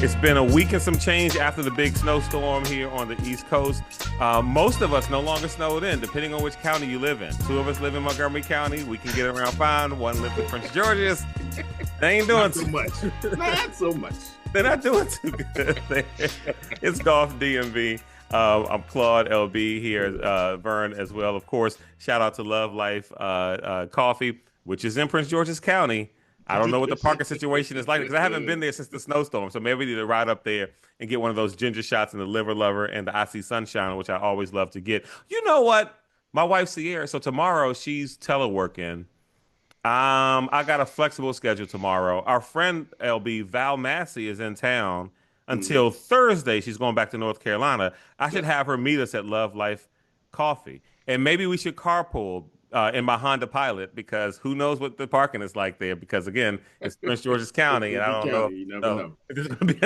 It's been a week and some change after the big snowstorm here on the East Coast. Most of us no longer snowed in, depending on which county you live in. Two of us live in Montgomery County. We can get around fine. One lives in Prince George's. They ain't doing Not so much. Not so much. They're not doing too good. It's Golf DMV. I'm Claude LB here, Vern as well. Of course, shout out to Love Life Coffee, which is in Prince George's County. I don't know what the parking situation is like because I haven't been there since the snowstorm. So maybe we need to ride up there and get one of those ginger shots in the Liver Lover and the Icy Sunshine, which I always love to get. You know what? My wife Sierra. So tomorrow she's teleworking. I got a flexible schedule tomorrow. Our friend LB Val Massey is in town until Thursday. She's going back to North Carolina. I should have her meet us at Love Life Coffee, and maybe we should carpool in my Honda Pilot because who knows what the parking is like there? Because again, it's Prince George's County, and I don't know, You never know. if there's going to be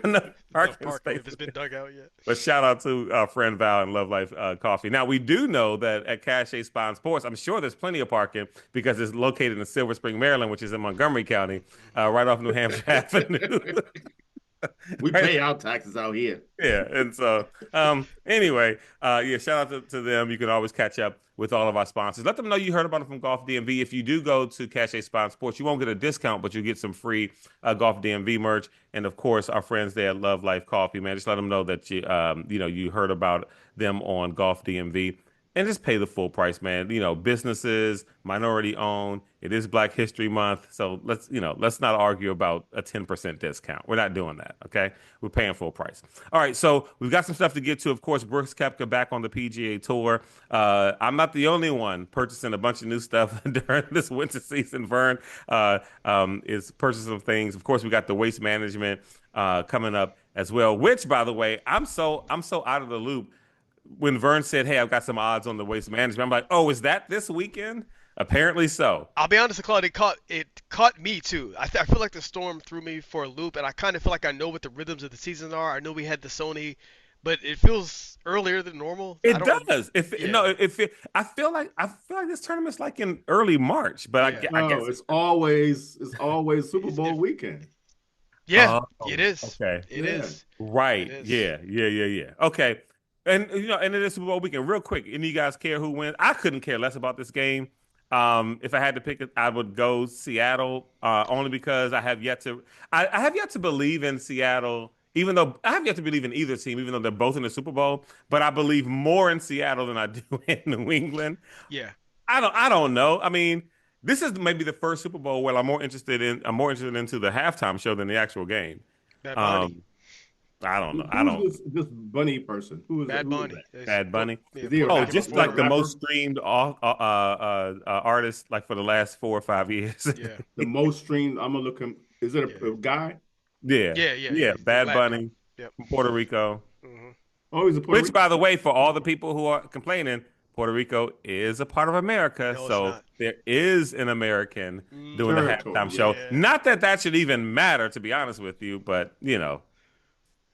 enough parking space. If it's been dug out yet. But shout out to our friend Val and Love Life Coffee. Now, we do know that at Cache Spawn Sports, I'm sure there's plenty of parking because it's located in Silver Spring, Maryland, which is in Montgomery County, right off New Hampshire Avenue. We pay our taxes out here. Yeah, and so anyway, shout out to them. You can always catch up with all of our sponsors. Let them know you heard about it from Golf DMV. If you do go to Cache Spawn Sports, you won't get a discount, but you get some free Golf DMV merch. And of course, our friends there at Love Life Coffee, man, just let them know that you heard about them on Golf DMV. And just pay the full price, man. Businesses, minority owned. It is Black History Month, so let's not argue about a 10% discount. We're not doing that, okay? We're paying full price. All right, so we've got some stuff to get to. Of course, Brooks Koepka back on the PGA Tour. I'm not the only one purchasing a bunch of new stuff during this winter season. Vern is purchasing some things. Of course, we got the waste management coming up as well. Which, by the way, I'm so out of the loop. When Vern said, "Hey, I've got some odds on the waste management," I'm like, "Oh, is that this weekend?" Apparently so. I'll be honest, Claude, it caught me too. I feel like the storm threw me for a loop, and I kind of feel like I know what the rhythms of the season are. I know we had the Sony, but it feels earlier than normal. It does. I feel like this tournament's like in early March, but I guess it's always Super Bowl weekend. Yeah, it is. Okay, it is. Right. It is. Yeah. Okay. And and it is Super Bowl weekend. Real quick, any of you guys care who wins? I couldn't care less about this game. If I had to pick it, I would go Seattle, only because I have yet to believe in Seattle, even though I have yet to believe in either team, even though they're both in the Super Bowl. But I believe more in Seattle than I do in New England. Yeah. I don't know. I mean, this is maybe the first Super Bowl where I'm more interested into the halftime show than the actual game. Bad Bunny. I don't know. This Bunny person? Who is Bad Bunny? Bad Bunny. Yeah, Just like the most streamed artist like for the last 4 or 5 years. Yeah. The most streamed. I'm gonna look him. Is it a guy? Yeah. Bad Bunny from Puerto Rico. Mm-hmm. Oh, he's a Puerto Which, by the way, for all the people who are complaining, Puerto Rico is a part of America, No, so there is an American doing the halftime show. Yeah. Not that should even matter, to be honest with you, but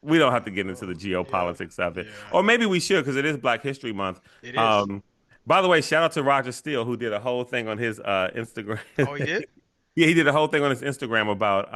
we don't have to get into the geopolitics of it. Yeah. Or maybe we should, because it is Black History Month. It is. By the way, shout out to Roger Steele, who did a whole thing on his Instagram. Oh, he did? Yeah, he did a whole thing on his Instagram about,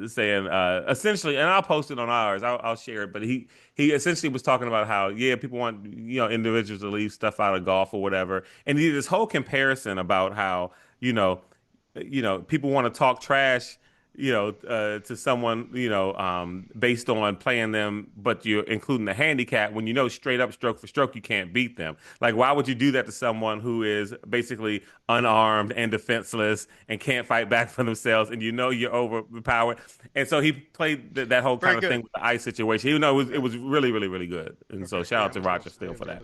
saying essentially, and I'll post it on ours. I'll share it. But he essentially was talking about how, people want, individuals to leave stuff out of golf or whatever. And he did this whole comparison about how, people want to talk trash to someone, based on playing them, but you're including the handicap when straight up stroke for stroke, you can't beat them. Like, why would you do that to someone who is basically unarmed and defenseless and can't fight back for themselves and you're overpowered? And so he played that whole kind of thing with the ice situation. Even though it was really, really, really good. And so shout out to Roger Steele for that.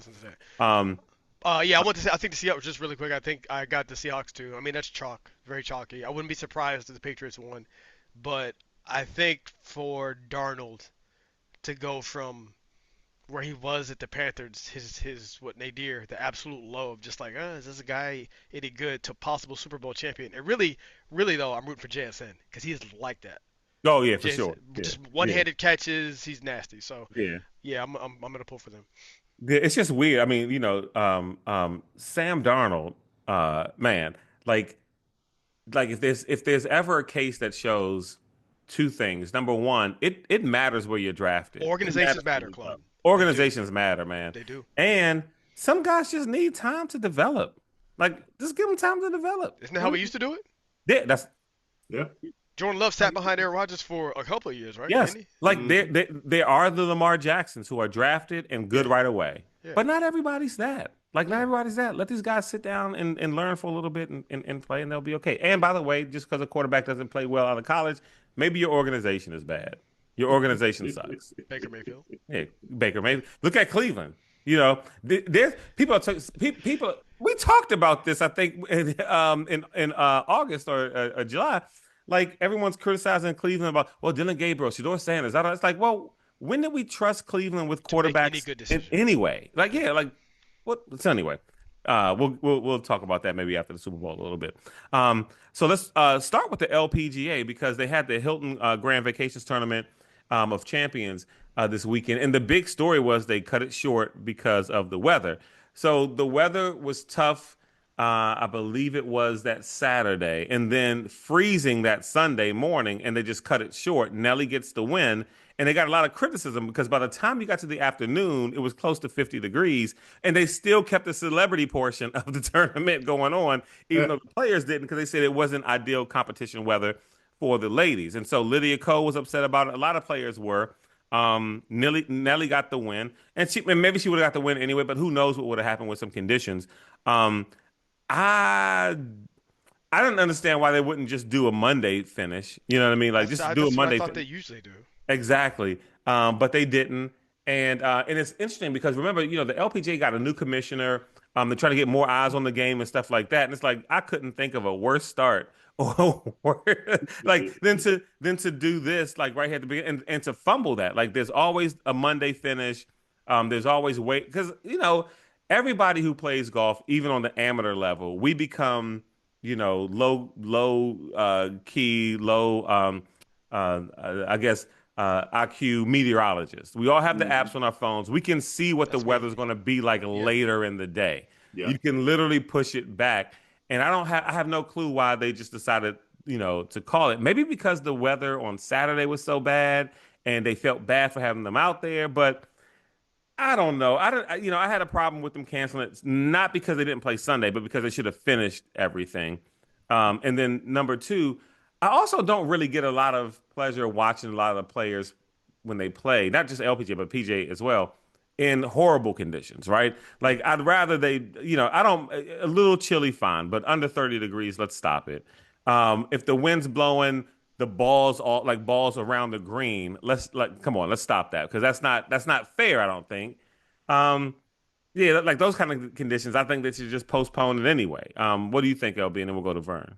I want to say, I think the Seahawks, just really quick, I think I got the Seahawks too. I mean, that's chalk, very chalky. I wouldn't be surprised if the Patriots won, but I think for Darnold to go from where he was at the Panthers, his what nadir, the absolute low of just like, is this a guy any good, to possible Super Bowl champion. And really though, I'm rooting for JSN because he's like that. Oh yeah, for sure. Just one-handed catches, he's nasty. So I'm gonna pull for them. It's just weird. I mean, Sam Darnold, man, like if there's ever a case that shows two things. Number one, it matters where you're drafted. It Organizations matters where matter, you Claude. go. They do. Organizations matter, man. They do. And some guys just need time to develop. Like, just give them time to develop. Isn't that how we used to do it? Yeah, that's Yeah. Jordan Love sat behind Aaron Rodgers for a couple of years, right? yes. Didn't he? Like Mhm. there are the Lamar Jacksons who are drafted and good Yeah. right away. Yeah. But not everybody's that. Like not Yeah. everybody's that. Let these guys sit down and learn for a little bit and play and they'll be okay. And by the way, just because a quarterback doesn't play well out of college, maybe your organization is bad. Your organization sucks. Baker Mayfield. Yeah, Baker, maybe look at Cleveland. There's people. People. We talked about this. I think in August or July. Like everyone's criticizing Cleveland about Dylan Gabriel, Shedeur Sanders. I don't, it's like, well, when did we trust Cleveland with To make any quarterbacks good decision. anyway? Like, yeah, like what? So anyway, we'll talk about that maybe after the Super Bowl a little bit. So let's start with the LPGA because they had the Hilton Grand Vacations Tournament of Champions this weekend, and the big story was they cut it short because of the weather. So the weather was tough. I believe it was that Saturday, and then freezing that Sunday morning, and they just cut it short. Nelly gets the win, and they got a lot of criticism because by the time you got to the afternoon, it was close to 50 degrees, and they still kept the celebrity portion of the tournament going on, even though the players didn't, because they said it wasn't ideal competition weather for the ladies. And so Lydia Ko was upset about it. A lot of players were. Nelly got the win, and maybe she would have got the win anyway, but who knows what would have happened with some conditions. Um, I I don't understand why they wouldn't just do a Monday finish. You know what I mean? Like just do a That's what I Monday thought they finish. usually do. Exactly. But they didn't. And it's interesting because remember, the LPGA got a new commissioner. They're trying to get more eyes on the game and stuff like that. And it's like I couldn't think of a worse start or like than to do this like right here at the beginning and to fumble that. Like there's always a Monday finish. There's always wait because everybody who plays golf, even on the amateur level, we become low key, low I guess IQ meteorologists. We all have the Mhm. apps on our phones. We can see what the That's me. weather's going to be like Yeah. later in the day. Yeah. You can literally push it back. And I have no clue why they just decided, to call it. Maybe because the weather on Saturday was so bad and they felt bad for having them out there, but I don't know. I had a problem with them canceling it, not because they didn't play Sunday, but because they should have finished everything. And then number two, I also don't really get a lot of pleasure watching a lot of the players when they play, not just LPGA, but PJ as well, in horrible conditions, right? Like I'd rather I don't, a little chilly, fine, but under 30 degrees, let's stop it. If the wind's blowing, the balls all like balls around the green. Let's like come on, let's stop that because that's not fair. I don't think. Um, yeah, like those kind of conditions, I think they should just postpone it anyway. What do you think, LB? And then we'll go to Vern.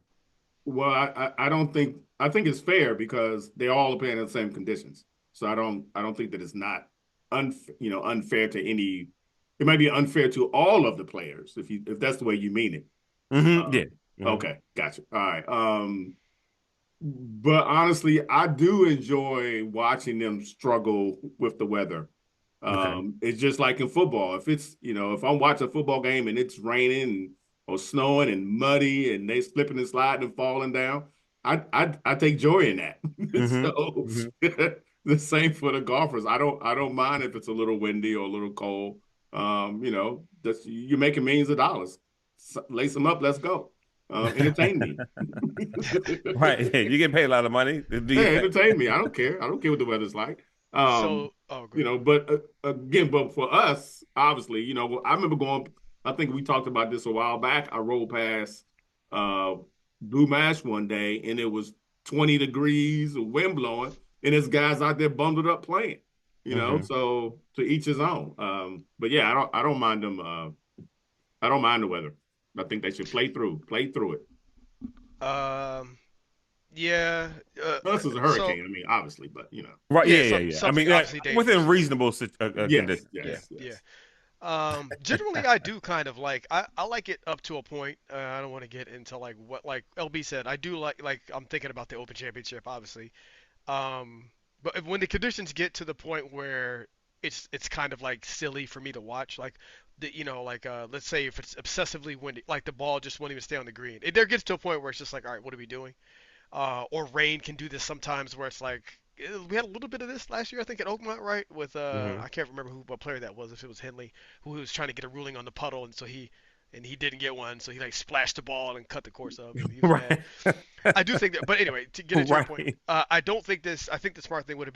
Well, I don't think I think it's fair because they all are playing in the same conditions. So I don't think that it's not unfair to any. It might be unfair to all of the players if that's the way you mean it. Yeah. Um, Hmm. okay, gotcha. All right. But honestly, I do enjoy watching them struggle with the weather. Okay. It's just like in football. If I'm watching a football game and it's raining or snowing and muddy and they slipping and sliding and falling down, I take joy in that. Hmm. So Hmm. the same for the golfers. I don't mind if it's a little windy or a little cold. You're making millions of dollars. Lace them up. Let's go. Entertain me. Right. Yeah, you get paid a lot of money. Do Yeah, your thing. entertain me. I don't care. I don't care what the weather's like. Um, So, oh, good. but again, but for us, obviously, I remember going. I think we talked about this a while back. I rolled past uh, Blue Mash one day, and it was 20 degrees, wind blowing, and there's guys out there bundled up playing. Hmm. So to each his own. But yeah, I don't mind them. I don't mind the weather. I think they should play through it. Um, yeah. Uh, Unless it's a so hurricane. I mean, obviously, but Right. yeah, Yeah. Yeah. Yeah. I mean, something obviously within dangerous. Yeah. reasonable yes, conditions. Yeah. Yeah. yes, Yeah. yes. Generally, I do kind of like. I like it up to a point. I don't want to get into like what like LB said. I do like I'm thinking about the Open Championship, obviously. Um, but when the conditions get to the point where it's kind of like silly for me to watch, like let's say if it's obsessively windy, like the ball just won't even stay on the green. There gets to a point where it's just like, all right, what are we doing? or rain can do this sometimes, where it's like we had a little bit of this last year, I think, at Oakmont, right? With Hmm. I can't remember what player that was, if it was Henley, who was trying to get a ruling on the puddle, and he didn't get one, so he like splashed the ball and cut the course up, and he was mad. Right. I do think that, but anyway, to get into your point, Right. I don't think this. I think the smart thing would have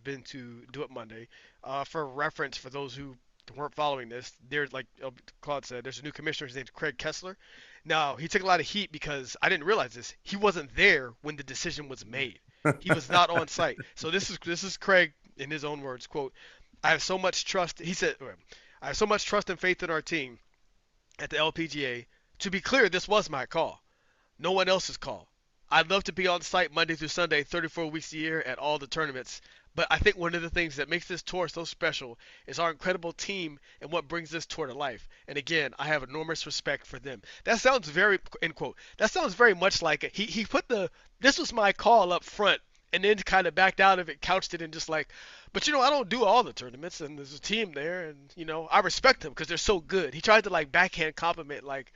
been to do it Monday. For reference, for those who weren't following this, there's like Claude said, there's a new commissioner. His name's Craig Kessler. Now he took a lot of heat because I didn't realize this. He wasn't there when the decision was made. He was not on site. So this is Craig in his own words. Quote: I have so much trust. He said, I have so much trust and faith in our team at the LPGA. To be clear, this was my call. No one else's call. I'd love to be on site Monday through Sunday, 34 weeks a year at all the tournaments. But I think one of the things that makes this tour so special is our incredible team and what brings this tour to life. And again, I have enormous respect for them. That sounds very, end quote, that sounds very much like he put this was my call up front and then kind of backed out of it, couched it in just like, but I don't do all the tournaments and there's a team there and, I respect them because they're so good. He tried to like backhand compliment like,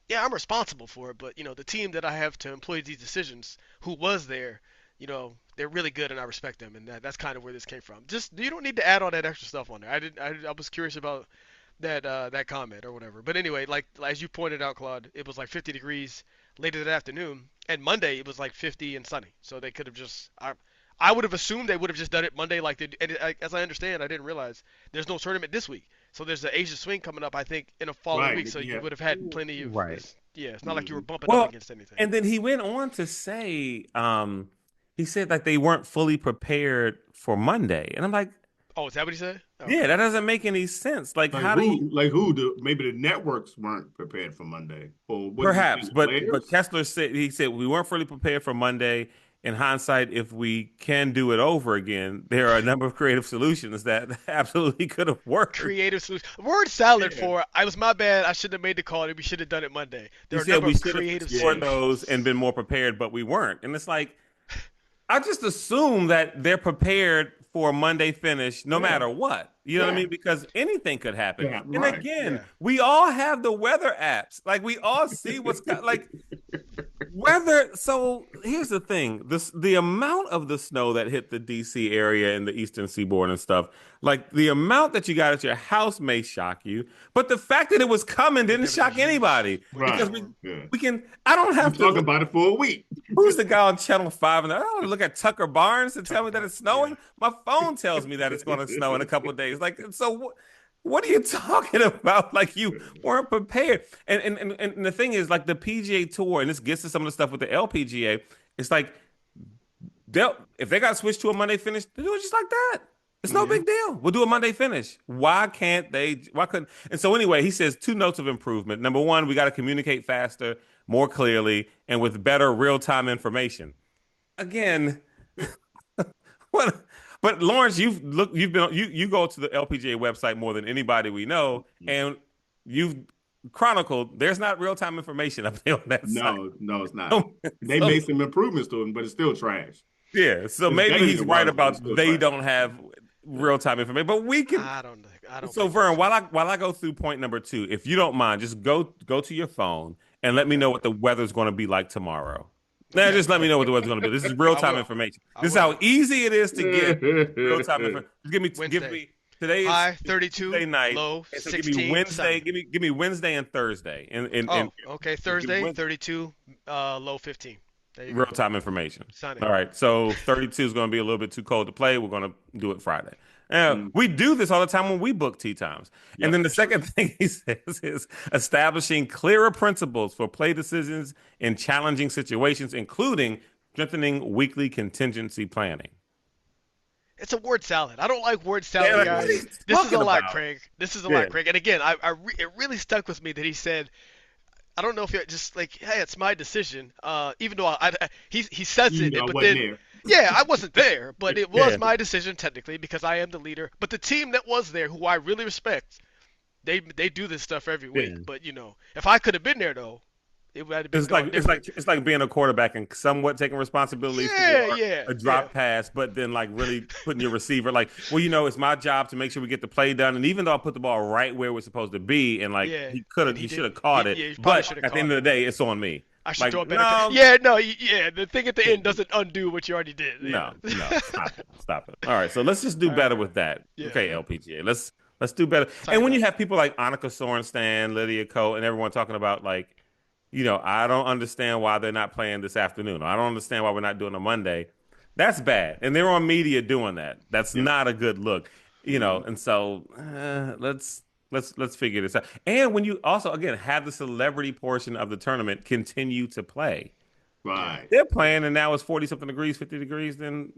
yeah, I'm responsible for it, but the team that I have to employ these decisions, who was there, they're really good and I respect them, and that's kind of where this came from. Just you don't need to add all that extra stuff on there. I was curious about that comment or whatever. But anyway, like as you pointed out, Claude, it was like 50 degrees later that afternoon, and Monday it was like 50 and sunny. So they could have just I would have assumed they would have just done it Monday like they and as I understand, I didn't realize there's no tournament this week. So there's the Asia Swing coming up, I think, in a following Right. week. So you Yeah. would have had plenty of Right. this. Yeah, it's not like you were Mhm. bumping up Well, against anything. and then he went on to say, he said that they weren't fully prepared for Monday. And I'm like, Oh, is that what he said? yeah, Okay. that doesn't make any sense. Like, Like how do you, who? Like who? Maybe the networks weren't prepared for Monday, or what do you perhaps, think? The but players? Kessler said, he said we weren't fully prepared for Monday. In hindsight, if we can do it over again, there are a number of creative solutions that absolutely could have worked. Creative solution. Word salad Yeah. for I was my bad. I shouldn't have made the call. We should have done it Monday. He There are a said number we of should have creative explored Yeah. those solutions. and been more prepared, but we weren't. And it's like, I just assume that they're prepared for a Monday finish no Yeah. matter what. You know what I Yeah. mean? Because anything could happen. Yeah. And Right. again, Yeah. we all have the weather apps. Like we all see like weather. So here's the thing: the amount of the snow that hit the DC area and the Eastern Seaboard and stuff, like the amount that you got at your house may shock you, but the fact that it was coming didn't There was a shock huge anybody winter because Right. storm. Yeah. we can. I don't We have to talking look. about it for a week. Who's the guy on Channel 5? And I don't want to look at Tucker Barnes to tell Tucker me that Barn. it's Yeah. snowing. My phone tells me that it's going to snow in a couple of days. Like, so what are you talking about? Like, you weren't prepared. And the thing is, like, the PGA Tour, and this gets to some of the stuff with the LPGA, it's like, if they got switched to a Monday finish, they do it just like that. It's no Yeah. big deal. We'll do a Monday finish. Why can't they? Why couldn't? And so anyway, he says two notes of improvement. Number one, we got to communicate faster, more clearly, and with better real-time information. Again, what? But Lawrence, you've been you go to the LPGA website more than anybody we know, and you've chronicled there's not real-time information up there on that site. No, no, it's not. So, They so made some improvements to it, but it's still trash. yeah, so It's maybe better he's than it right was, but it's about still they trash. don't have real-time information, but we can. I don't So think so. Vern, So while I go through point number two, if you don't mind, just go to your phone and let me okay. know what the weather's going to be like tomorrow. Now, Okay. just let me know what the weather's going to be. This is real I time will. information. I This is will. how easy it is to get real time information. Just give Wednesday. me today High is 32, Tuesday night, low and so give me 16, Wednesday. sunny. Give me Wednesday and Thursday, and Oh, okay. give me Thursday, 32, low 15. There you real go. time information. Sunny. All right. So 32 is going to be a little bit too cold to play. We're going to do it Friday. Mm, We do this all the time when we book tea times. And yep. then the second thing he says is establishing clearer principles for play decisions in challenging situations, including strengthening weekly contingency planning. It's a word salad. I don't like word Yeah, salad, like, what are guys. you This is a talking lot, about? Craig. This is a Yeah. lot, Craig. And again, it really stuck with me that he said, I don't know if it just like, hey, it's my decision. Even though he says Even it, though I but wasn't then there. yeah, I wasn't there, but it Yeah. was my decision technically because I am the leader. But the team that was there, who I really respect, they do this stuff every week. Yeah. But if I could have been there though, it would have been gone different. It's like being a quarterback and somewhat taking responsibility Yeah, for yeah, a yeah, drop pass, but then like really putting your receiver like, well, it's my job to make sure we get the play done. And even though I put the ball right where it was supposed to be, and like yeah. And he he should have didn't. caught it, Yeah, he probably but should have at the caught end it. of the day, it's on me. I should Like, throw a better. no, Yeah, no, yeah. The thing at the end doesn't undo what you already did. no, Yeah. no, stop it, stop it. All right, so let's just do All better right. with that. Yeah, Okay, yeah. LPGA, let's do better. And Tighten when you up. have people like Annika Sorenstam, Lydia Ko, and everyone talking about like, I don't understand why they're not playing this afternoon. Or I don't understand why we're not doing a Monday. That's bad, and they're on media doing that. That's Yeah. not a good look, Mhm. And so let's figure this out. And when you also again have the celebrity portion of the tournament continue to play. Yeah. Right. They're playing, and now it's 40 something degrees, 50 degrees. Then,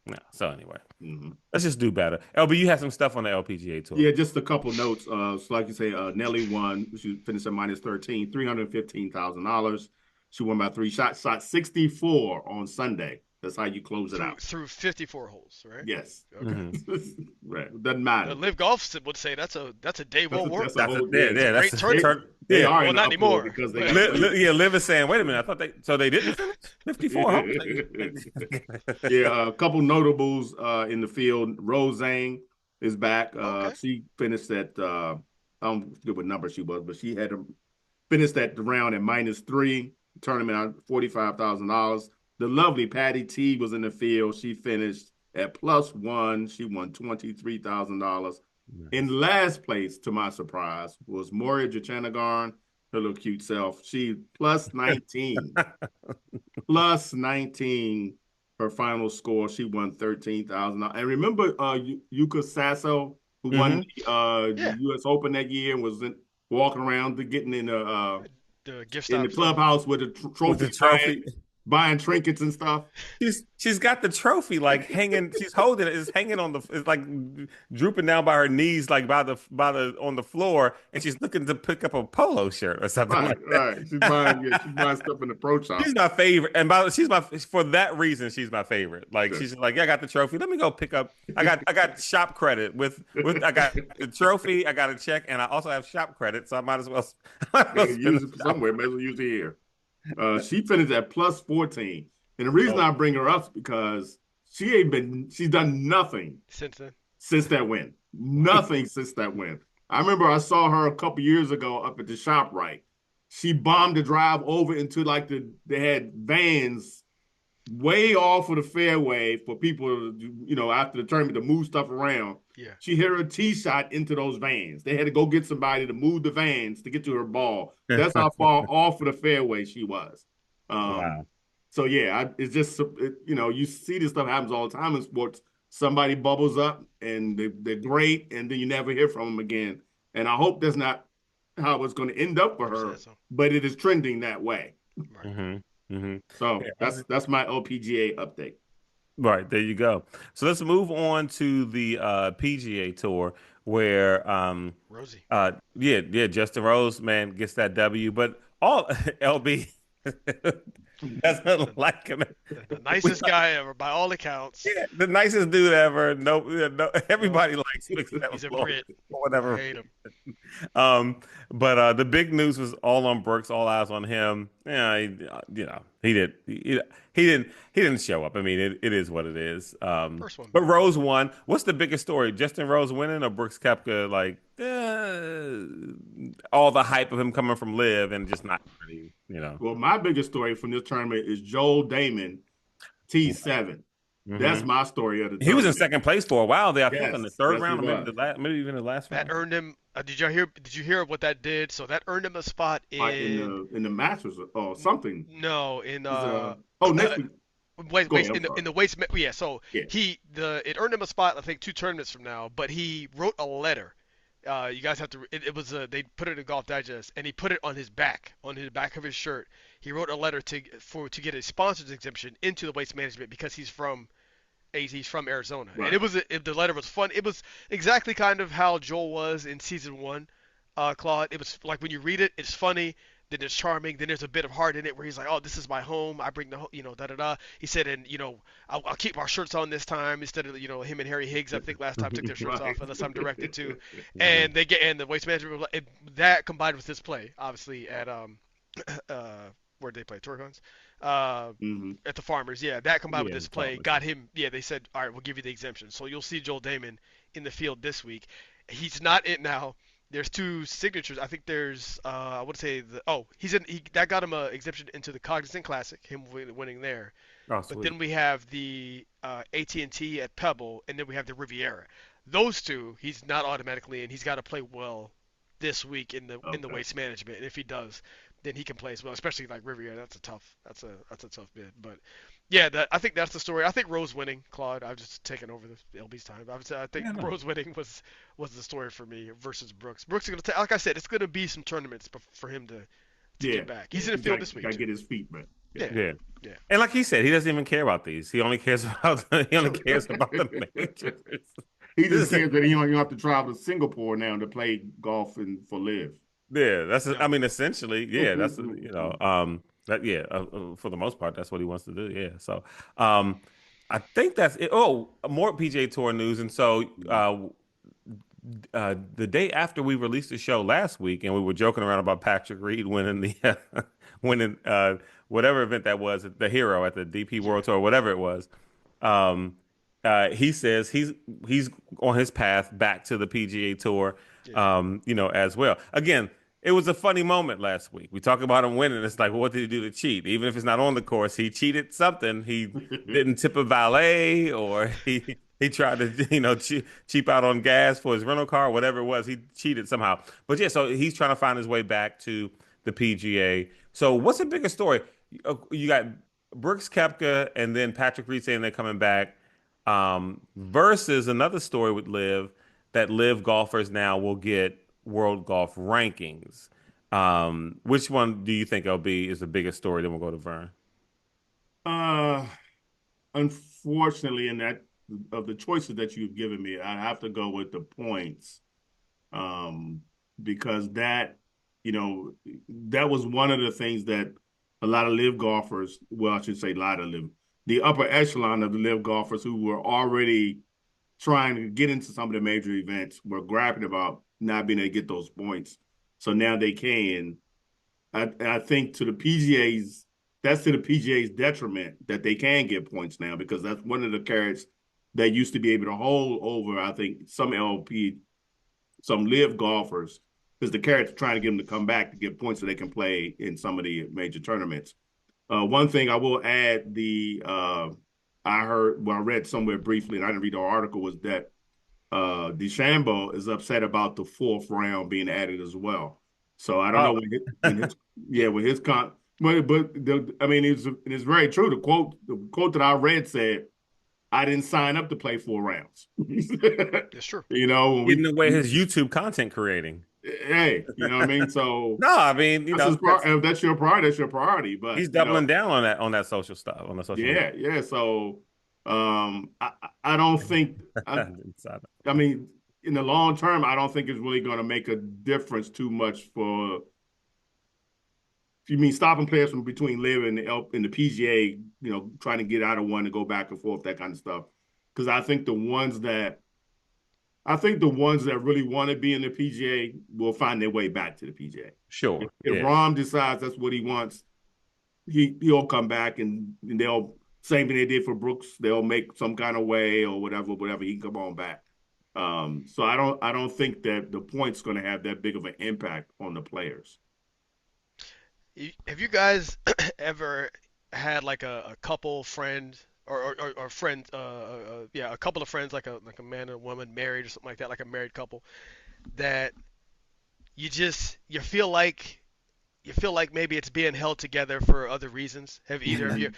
no. So, anyway, Mhm. let's just do better. LB, you have some stuff on the LPGA tour. Yeah, just a couple notes. So like you say, Nelly won. She finished at minus 13, $315,000. She won by 3 shots. Shot 64 on Sunday. That's how you close it Through out. 54 holes, right? Yes. Okay. Hmm. Right. Doesn't matter. Live Golf would say that's a day well That's worked. a That's a whole yeah, day. It's a yeah. great They, tournament. they Yeah. are Well, in the not uproar anymore. because they But got cleared. Yeah, Liv is saying, wait a minute. I thought so they didn't finish 54 homes. Yeah, a couple notables in the field. Rose Zhang is back. okay. She finished at I don't forget what number she was, but she had finished that round at -3. Tournament on $45,000. The lovely Patty T was in the field. She finished at +1. She won $23,000. In Nice. last place, to my surprise, was Moria Jachanagarn, her little cute self. She plus 19. Plus 19 her final score. She won 13,000. And remember Yuka Sasso, who won Hmm. the Yeah. US Open that year and was walking around getting The gift in the stop stuff. clubhouse with a With the trophy, trophy. buying trinkets and stuff. She's got the trophy like hanging. She's holding it. It's hanging on the. It's like drooping down by her knees, like by the on the floor, and she's looking to pick up a polo shirt or something Right, like that. right. She's buying stuff in the pro shop. She's my favorite, and she's my for that reason. She's my favorite. Like she's like, yeah, I got the trophy. Let me go pick up. I got shop credit with I got the trophy. I got a check, and I also have shop credit, so I might as well. I might as well spend Use it the shop somewhere. May as well use it here. She finished at plus 14. And the reason credit. I bring her up is because she's done nothing Since then. since that win. Wow. Nothing since that win. I remember I saw her a couple years ago up at the shop right. She bombed the drive over into like they had vans way off of the fairway for people, after the tournament to move stuff around. Yeah. She hit her tee shot into those vans. They had to go get somebody to move the vans to get to her ball. That's how far off of the fairway she was. Um, Wow. so yeah, it's just you see this stuff happens all the time in sports. Somebody bubbles up and they're great, and then you never hear from them again. And I hope that's not how it's going to end up for Hope her, so. but it is trending that way. Right. So Yeah. that's my LPGA update. Right, there you go. So let's move on to the PGA Tour where Rosie. yeah, Justin Rose, man, gets that W, but all LB doesn't like him. The nicest guy ever, by all accounts. Yeah, the nicest dude ever. No, no everybody likes him except He's a Florida Brit. for I whatever. hate him. But the big news was all on Brooks, all eyes on him. Yeah, he didn't show up. I mean, it is what it is. First one But back. Rose won. What's the biggest story? Justin Rose winning or Brooks Koepka like all the hype of him coming from Live and just not ready. Well, my biggest story from this tournament is Joel Damon, T7. That's Hmm. my story of the He was in tournament. second place for a while there. I think in the Yes, third yes, he round or maybe was. maybe even the last That round. earned him. Did you hear what that did? So that earned him a spot Like in. in the Masters or something. No, in Next week. wait, Go wait, ahead, I'm in the sorry. weights. Yeah, so Yeah. it earned him a spot. I think 2 tournaments from now. But he wrote a letter. You guys have to. It was they put it in Golf Digest, and he put it on his back of his shirt. He wrote a letter to get a sponsor's exemption into the waste management because he's from Arizona, and Right. the letter was fun. It was exactly kind of how Joel was in season 1, Claude. It was like when you read it, it's funny. Then it's charming. Then there's a bit of heart in it where he's like, "Oh, this is my home. I bring the, da da da." He said, "And I'll keep our shirts on this time instead of him and Harry Higgs. I think last time took their shirts Right. off, unless I'm directed to." Mhm. And the waste management that combined with this play, obviously at where did they play Torrance? Hmm. At the Farmers, yeah, that combined with Yeah, this the play Farmers. got him. Yeah, they said, all right, we'll give you the exemption. So you'll see Joel Damon in the field this week. He's not in now. there's two signatures. I think there's I would say he's in that got him a exemption into the Cognizant Classic, him winning there. Oh, But sweet. then we have the AT&T at Pebble, and then we have the Riviera. Those two, he's not automatically in. He's got to play well this week in the Okay. waste management. And if he does, then he can play as well. Especially like Riviera, that's a tough bid. But yeah, I think that's the story. I think Rose winning, Claude. I've just taken over the LB's time. I think Yeah, no. Rose winning was the story for me versus Brooks. Brooks is gonna like I said, it's gonna be some tournaments for him to Yeah, get back. yeah. He's in the He field this week got to too. get his feet back. Yeah. Yeah, Yeah. yeah. And like he said, he doesn't even care about these. He only cares about he only cares about the majors. He just This is, cares that he don't have to travel to Singapore now to play golf and for live. yeah, I Yep. mean, essentially, yeah, that's that yeah, for the most part, that's what he wants to do. Yeah, so um, I think that's it. Oh, more PGA Tour news, and so the day after we released the show last week, and we were joking around about Patrick Reed winning the winning whatever event that was, the Hero at the DP Yeah. World Tour, whatever it was. Um, he says he's on his path back to the PGA Tour, Yeah. as well. Again, it was a funny moment last week. We talk about him winning. It's like, well, what did he do to cheat? Even if it's not on the course, he cheated something. He didn't tip a valet, or he tried to, cheap out on gas for his rental car, whatever it was. He cheated somehow. But yeah, so he's trying to find his way back to the PGA. So what's the bigger story? You got Brooks Koepka and then Patrick Reed saying they're coming back, versus another story with Live that Live golfers now will get world golf rankings. Which one do you think, LB, is the biggest story? Then we'll go to Vern. uh, Unfortunately, in that of the choices that you've given me, I have to go with the points, um, because you know, that was one of the things that a lot of live golfers, well, I should say, a lot of live, the upper echelon of the live golfers who were already trying to get into some of the major events were grappling about not being able to get those points. So now they can. I think that's to the PGA's detriment that they can get points now, because that's one of the carrots that used to be able to hold over, I think, some live golfers, because the carrots trying to get them to come back to get points so they can play in some of the major tournaments. One thing I will add, I read somewhere briefly, and I didn't read the article, was that DeChambeau is upset about the fourth round being added as well. So I don't know Oh, when his yeah, with his con, I mean, it's very true. The quote that I read said, "I didn't sign up to play 4 rounds." That's true. When getting away his YouTube content creating. hey, you know what I mean? So No, I mean, if that's your priority, that's your priority. But he's doubling down on that social stuff, on the social media. yeah, yeah. So I don't think I mean, in the long term, I don't think it's really going to make a difference too much for. If you mean stopping players from between live and the PGA, trying to get out of one and go back and forth, that kind of stuff. Because I think the ones that really want to be in the PGA will find their way back to the PGA. If, Sure. if Yeah. Rom decides that's what he wants, he'll come back, and they'll same thing they did for Brooks. They'll make some kind of way or whatever. He can come on back. So I don't think that the point's going to have that big of an impact on the players. Have you guys ever had like a couple friend or friend yeah, a couple of friends, like a man and a woman married or something like that, like a married couple that you feel like maybe it's being held together for other reasons. Have either of you?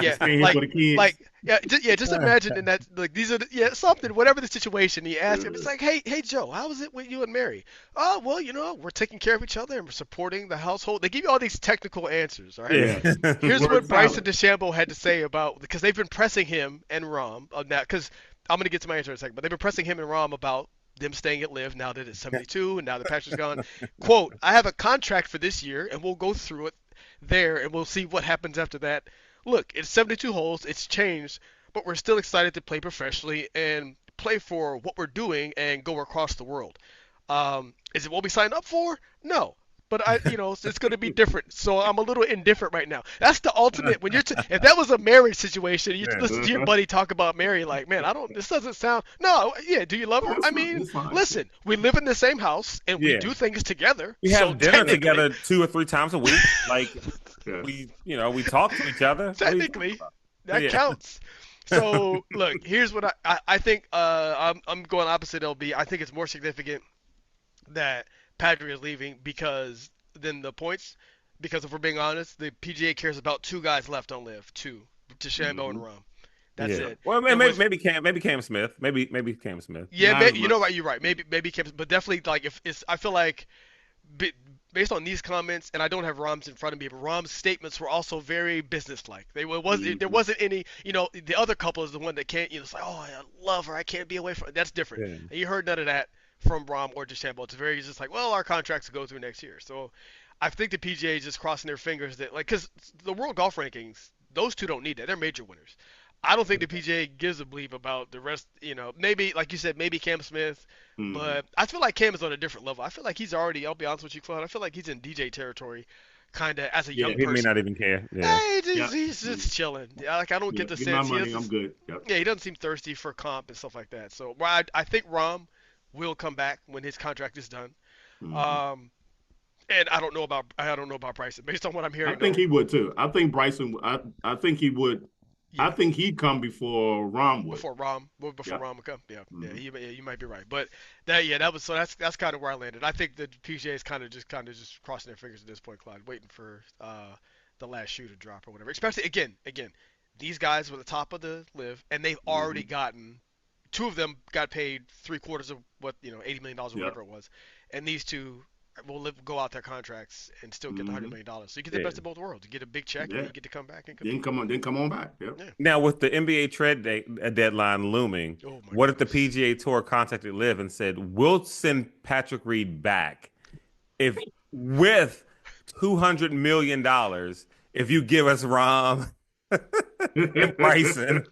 Yeah, Staying here like for the kids. like yeah. Just imagine in that, like, these are something, whatever the situation. You ask him, it's like, hey Joe, how is it with you and Mary? Oh well, we're taking care of each other and we're supporting the household. They give you all these technical answers, all right? Yeah. Yeah. Here's Word what Bryson salad. DeChambeau had to say about, because they've been pressing him and Rom on that. Because I'm gonna get to my answer in a second, but they've been pressing him and Rom about them staying at Live now that it's 72 and now the Patrick's gone. Quote, I have a contract for this year and we'll go through it there and we'll see what happens after that. Look, it's 72 holes, it's changed, but we're still excited to play professionally and play for what we're doing and go across the world. Is it what we signed up for? No. but it's going to be different. So I'm a little indifferent right now. That's the ultimate. When if that was a marriage situation, you listen to your buddy talk about Mary, like, man, this doesn't sound. No, yeah, do you love her? I mean, It's fine. listen, we live in the same house and we do things together. We so have dinner together 2 or 3 times a week. Like we talk to each other. Technically, that counts. So look, here's what I think. I'm going opposite LB. I think it's more significant that Patrick is leaving than the points. Because if we're being honest, the PGA cares about 2 guys left on live, 2, DeChambeau and Rahm. That's it. Well, maybe Cam Smith. Maybe Cam Smith. Yeah, you know what? You're right. Maybe Cam, but definitely like if it's. I feel like based on these comments, and I don't have Rahm's in front of me, but Rahm's statements were also very businesslike. There wasn't any. The other couple is the one that can't. It's like, oh, I love her. I can't be away from her. That's different. You heard none of that from Rahm or DeChambeau. It's just like, well, our contracts will go through next year. So I think the PGA is just crossing their fingers that, like, because the World Golf Rankings, those 2 don't need that. They're major winners. I don't think the PGA gives a bleep about the rest. Maybe, like you said, maybe Cam Smith, but I feel like Cam is on a different level. I feel like he's already, I'll be honest with you, Claude, I feel like he's in DJ territory, kind of, as a young person. He may not even care. He's just chilling. Like, I don't get the sense. My money, I'm good. Yeah, he doesn't seem thirsty for comp and stuff like that. So I think Rahm will come back when his contract is done. And I don't know about Bryson based on what I'm hearing. I think he would too. I think Bryson. I think he would. Yeah. I think he'd come before Rahm would. Before Rahm would come. Yeah, you might be right. But that's kind of where I landed. I think the PGA is kind of just crossing their fingers at this point, Clyde, waiting for the last shoe to drop or whatever. Especially again, these guys were the top of the live, and they've already gotten. 2 of them got paid 3/4 of what $80 million or whatever it was, and these 2 will go out their contracts and still get the $100 million. So you get the best of both worlds. You get a big check, and you get to come back and compete. Then come on back. Yeah. Now with the NBA trade deadline looming, what if the PGA Tour contacted Liv and said, "We'll send Patrick Reed back with $200 million if you give us Rahm and Bryson."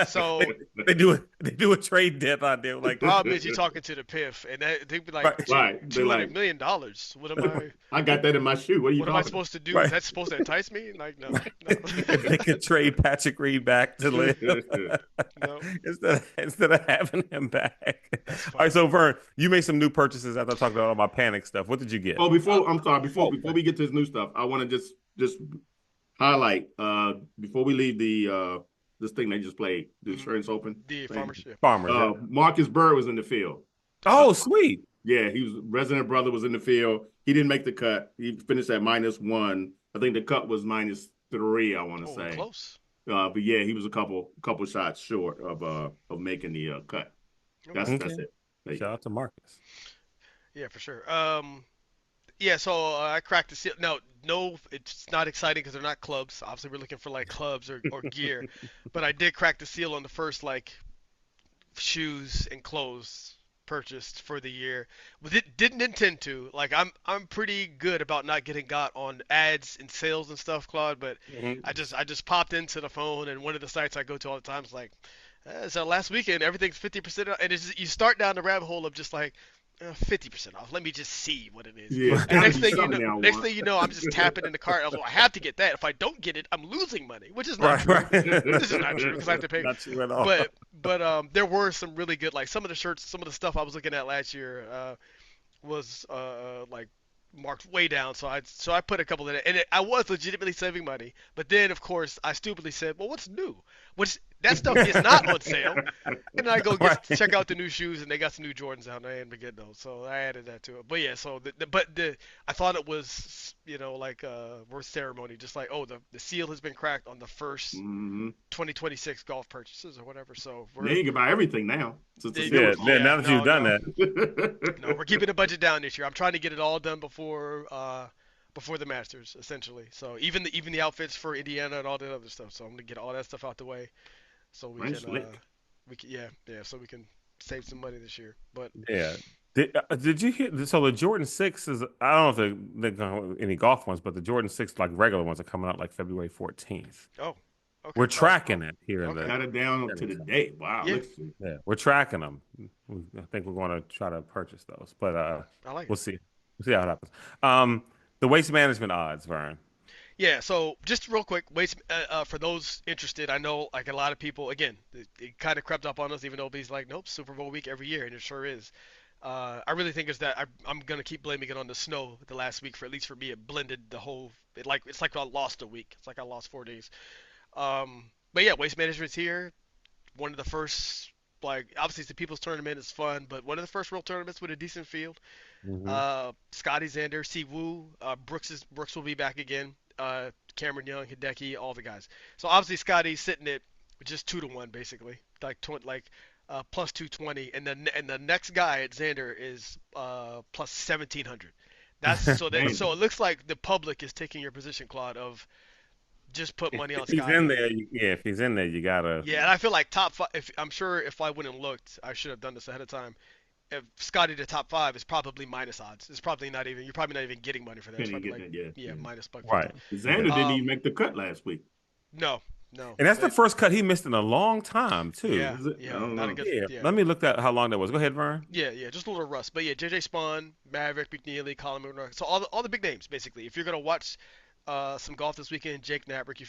So they do a trade deadline there. Like, problem is you're talking to the PIF, and they'd be like, $200 million. What am I got that in my shoe. What am I supposed to do? Is that supposed to entice me? Like, no. If they could trade Patrick Reed back to Liv, no. instead of having him back. All right, so Vern, you made some new purchases after I talked about all my panic stuff. What did you get? Oh, before we get to this new stuff, I want to just highlight before we leave the this thing they just played, the Insurance Open. The Farmers. Marcus Bird was in the field. Oh, sweet. Yeah, he was resident brother was in the field. He didn't make the cut. He finished at -1. I think the cut was -3, I want to say. Close. But yeah, he was a couple shots short of making the cut. That's it. Shout out to Marcus. Yeah, for sure. Yeah, so I cracked the seal. No, it's not exciting because they're not clubs. Obviously, we're looking for like clubs or gear. But I did crack the seal on the first like shoes and clothes purchased for the year. Didn't intend to. Like I'm pretty good about not getting got on ads and sales and stuff, Claude. But I just popped into the phone, and one of the sites I go to all the time is like, so last weekend everything's 50% off, and you start down the rabbit hole of just like. 50% off. Let me just see what it is. Yeah. And next thing you know, I'm just tapping in the cart. I have to get that. If I don't get it, I'm losing money, which is not true. This is not true because I have to pay. Not true at all. But there were some really good, like some of the shirts, some of the stuff I was looking at last year was like marked way down. So I put a couple in it, and I was legitimately saving money. But then, of course, I stupidly said, "Well, what's new?" Which that stuff is not on sale. And I go check out the new shoes, and they got some new Jordans out, and I didn't get those, so I added that to it. But yeah, so I thought it was like worth ceremony, just like the seal has been cracked on the first 2026 golf purchases or whatever. So you can buy everything now. Now that you've done that. No, we're keeping the budget down this year. I'm trying to get it all done before the Masters, essentially. So even the outfits for Indiana and all that other stuff. So I'm gonna get all that stuff out the way, so we can so we can save some money this year. But yeah, did you hear? So the Jordan 6s, I don't know if they're going any golf ones, but the Jordan 6 like regular ones are coming out like February 14th. Oh. Okay. We're tracking it here in got it down to the date. Wow. Yeah, we're tracking them. I think we're going to try to purchase those, but I like we'll see. We'll see how it happens. Um, the waste management odds, Vern. Yeah, so just real quick, waste for those interested. I know like a lot of people. Again, it kind of crept up on us, even though he's like, nope, Super Bowl week every year, and it sure is. I really think it's that I'm gonna keep blaming it on the snow the last week for at least for me it blended the whole. It's like I lost a week. It's like I lost 4 days. But yeah, waste management's here. One of the first, like obviously it's the People's Tournament is fun, but one of the first real tournaments with a decent field. Hmm. Scotty Xander, Si Woo, Brooks will be back again. Cameron Young, Hideki, all the guys. So obviously Scotty's sitting at just 2-1 basically, plus 220, and the next guy at Xander is plus 1700. That's so that Damn. so it looks like the public is taking your position, Claude, of just put If, money on if he's in Scotty. there, yeah, if he's in there, you gotta. Yeah, and I feel like top five. If I'm sure if I wouldn't looked, I should have done this ahead of time. If Scotty to top five is probably minus odds. It's probably not even. You're probably not even getting money for that. It's Can't even probably get like that yet. yeah, Yeah. minus buck Right. fifty. Xander didn't even Um, make the cut last week. no, no, And that's the but first cut he missed in a long time, too. yeah, Is it? I yeah, don't not a know. good Yeah. yeah. Let me look at how long that was. Go ahead, Vern. Yeah, just a little rust, but yeah, JJ Spawn, Maverick McNeely, Colin McNeely, so all the big names basically. If you're gonna watch some golf this weekend, Jake Knapp, Ricky,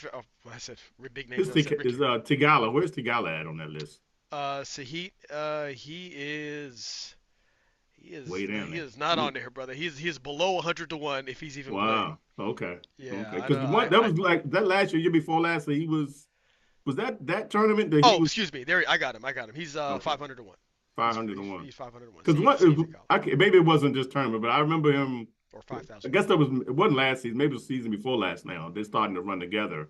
I said big names. Is, I said Ricky. Tigala? Where's Tigala at on that list? Sahit, he is. Way down He there. is not Ooh. on there, brother. He's below 100-1 if he's even playing. Wow. Okay. Yeah, Okay. I Because know. the one that was like that last year, year before last, he was that tournament that he Oh, was excuse me. There, I got him. He's okay. 500-1. He's 500 to one. he's 500-1. Because He's easy call. maybe it wasn't this tournament, but I remember him. Or I 5,000-1. guess it wasn't last season. Maybe it was the season before last. Now they're starting to run together,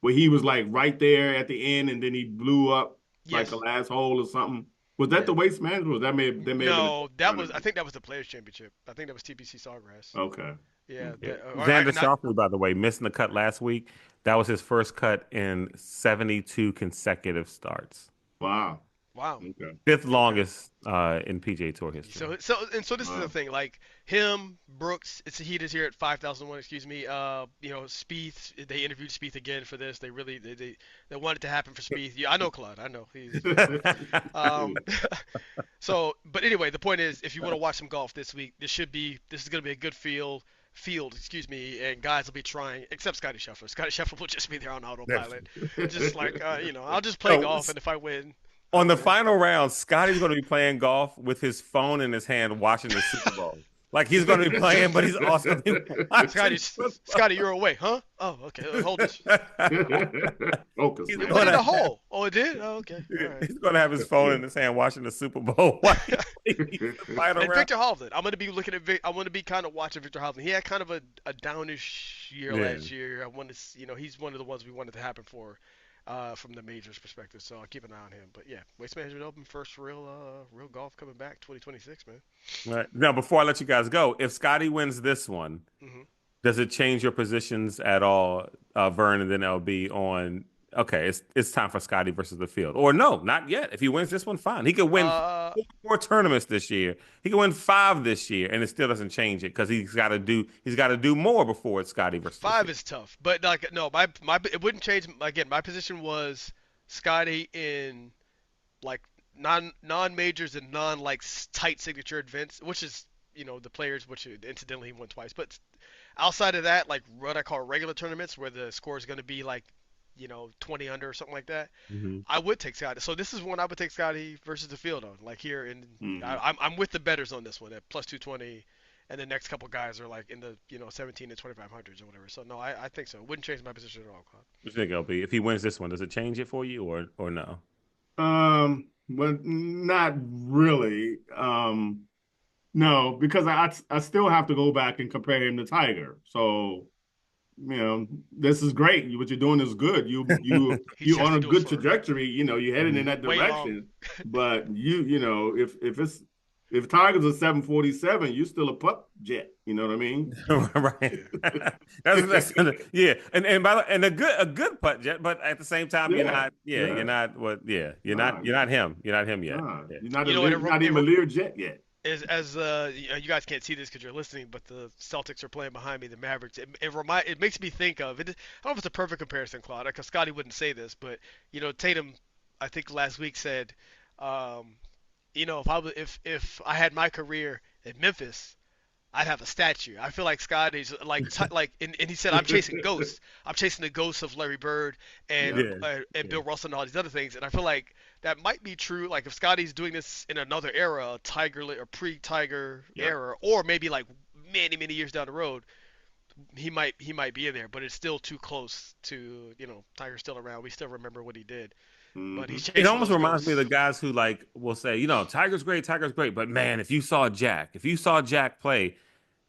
where he was like right there at the end, and then he blew up like a Yes. last hole or something. Was that Yeah. the waste management? Was that may have been a No, that was. I tournament? think that was the Players Championship. I think that was TPC Sawgrass. Okay. Yeah. Yeah. Okay. Xander Not. Shoffley, by the way, missing the cut last week. That was his first cut in 72 consecutive starts. Wow. Wow. Okay. Fifth Okay. longest in PGA Tour history. So this is the Wow. thing. Like him, Brooks. It's Heat is here at 5,001. Excuse me. Spieth. They interviewed Spieth again for this. They really they want it to happen for Spieth. Yeah, I know Claude. I know he's. Um, so, but anyway, the point is, if you want to watch some golf this week, this is going to be a good field, excuse me, and guys will be trying, except Scotty Scheffler. Scotty Scheffler will just be there on autopilot, just like I'll just play So, golf, and if I win, on the okay. final round, Scotty's going to be playing golf with his phone in his hand watching the Super Bowl. Like he's going to be playing, but he's also going to be watching Scotty, you're away, huh? Oh, okay. Hold this. Focus, He's It man. went going in the to hole. Oh, it did. Oh, okay. All right. he's going to have his phone in his hand watching the Super Bowl while he plays the final And round. Victor Hovland, I'm gonna be looking at. I want to be kind of watching Victor Hovland. He had kind of a downish year Yeah. last year. I want to, he's one of the ones we wanted to happen for, from the majors perspective. So I'll keep an eye on him. But yeah, Waste Management Open first real golf coming back 2026, man. Right. Now, before I let you guys go, if Scotty wins this one, hmm does it change your positions at all, Vern and then LB on? Okay, it's time for Scotty versus the field, or no, not yet. If he wins this one, fine. He could win Uh, four tournaments this year. He could win five this year, and it still doesn't change it because he's got to do more before it's Scotty versus the five field. is tough, but like no, my it wouldn't change. Again, my position was Scotty in like non majors and non like tight signature events, which is the players, which incidentally he won twice, but outside of that, like what I call regular tournaments where the score is going to be like, 20 under or something like that, Hmm. I would take Scotty. So this is one I would take Scotty versus the field on. Like here, and Mhm. I'm with the betters on this one at plus 220, and the next couple guys are like in the 17 to 2500s or whatever. So no, I think so. It wouldn't change my position at all, Claude. What do you think, LB? If he wins this one, does it change it for you or no? Well, not really. No, because I still have to go back and compare him to Tiger. So, this is great. What you're doing is good. He just You has on to a do it good for trajectory. You're heading in that way long. direction. But if Tiger's a 747, you're still a putt jet. You know what I mean? Right. Yeah. And a good putt jet, but at the same time Yeah, you're yeah. not Nah, you're not him. You're not him yet. nah. Yeah. You're not You know what? you're not even a Lear jet yet. As you guys can't see this because you're listening, but the Celtics are playing behind me, the Mavericks. It makes me think of it. I don't know if it's a perfect comparison, Claude, because Scotty wouldn't say this, but Tatum, I think last week said, if I had my career at Memphis, I'd have a statue. I feel like Scotty's and he said, I'm chasing ghosts. I'm chasing the ghosts of Larry Bird and Yeah. Bill Russell and all these other things. And I feel like that might be true. Like if Scotty's doing this in another era, a pre-Tiger era, or maybe like many many years down the road, he might be in there. But it's still too close to Tiger's still around. We still remember what he did. But he's It chasing almost those reminds me of ghosts. the guys who like will say, Tiger's great, but man, if you saw Jack play,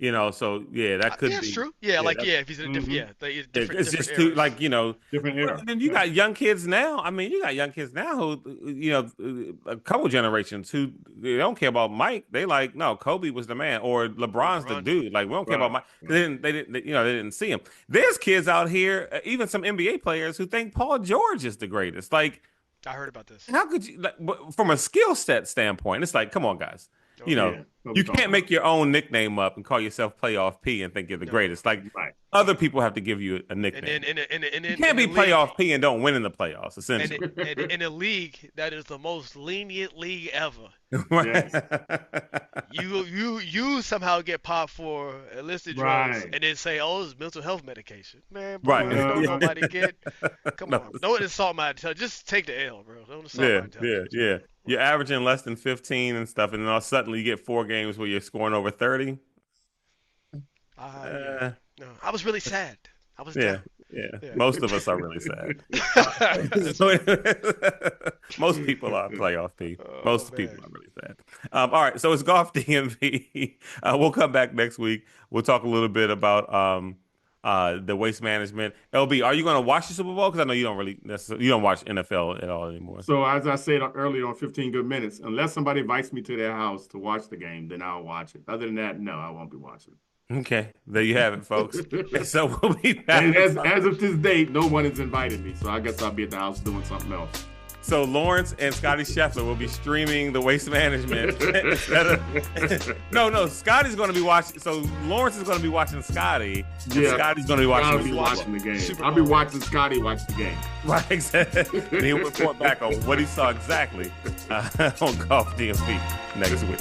so yeah, that could Yeah, it's be, true. Yeah, yeah, if he's in a different it's different just too eras. like Different era. and then you got young kids now. I mean, you got young kids now who a couple generations who they don't care about Mike. They like no, Kobe was the man or LeBron's the LeBron. dude. Like we don't care about Right. Mike. They didn't see him. There's kids out here, even some NBA players who think Paul George is the greatest. Like. I heard about this. How could you, like, from a skill set standpoint, it's like, come on, guys. Oh, You know, Yeah. What we you talking can't make about? your own nickname up and call yourself Playoff P and think you're the No. greatest. Like, Right. other people have to give you a And nickname. then You can't be Playoff P and don't win in the playoffs, essentially. and in a league that is the most lenient league ever, Yes. you somehow get popped for illicit drugs Right. and then say, oh, it's mental health medication. Man, Right. boy, don't Yeah. nobody get. Come No. on, don't insult my intelligence. Just take the L, bro. Don't insult my Yeah, yeah, intelligence. yeah. You're averaging less than 15 and stuff, and then all suddenly you get 4 games where you're scoring over 30. Yeah. No, I was really sad. I was Yeah, down. yeah. Yeah. Most of us are really sad. Most people are playoff P. Most Oh, people man. are really sad. All right, so it's golf DMV. We'll come back next week. We'll talk a little bit about the waste management. LB, are you going to watch the Super Bowl? Because I know you don't really necessarily, you don't watch NFL at all anymore. So as I said earlier on 15 Good Minutes, unless somebody invites me to their house to watch the game, then I'll watch it. Other than that, no, I won't be watching Okay, there you have it, folks. it. So we'll be And back. as of this date, no one has invited me, so I guess I'll be at the house doing something else. So Lawrence and Scotty Scheffler will be streaming the waste management instead of no. Scotty's going to be watching. So Lawrence is going to be watching Scotty. And Yeah. Scotty's going to be watching. I'll the be Super Bowl. watching the game. Super I'll be Bowl. watching Scotty watch the game. Right, exactly. And he'll report back on what he saw exactly on Golf DMV next week.